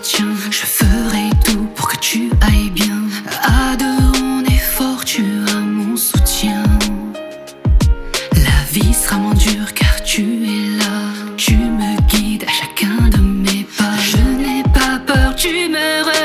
tiens. Je ferai tout pour que tu ailles bien. À deux on est fort, tu as mon soutien. La vie sera moins dure car tu es là. Tu me guides à chacun de mes pas. Je n'ai pas peur, tu me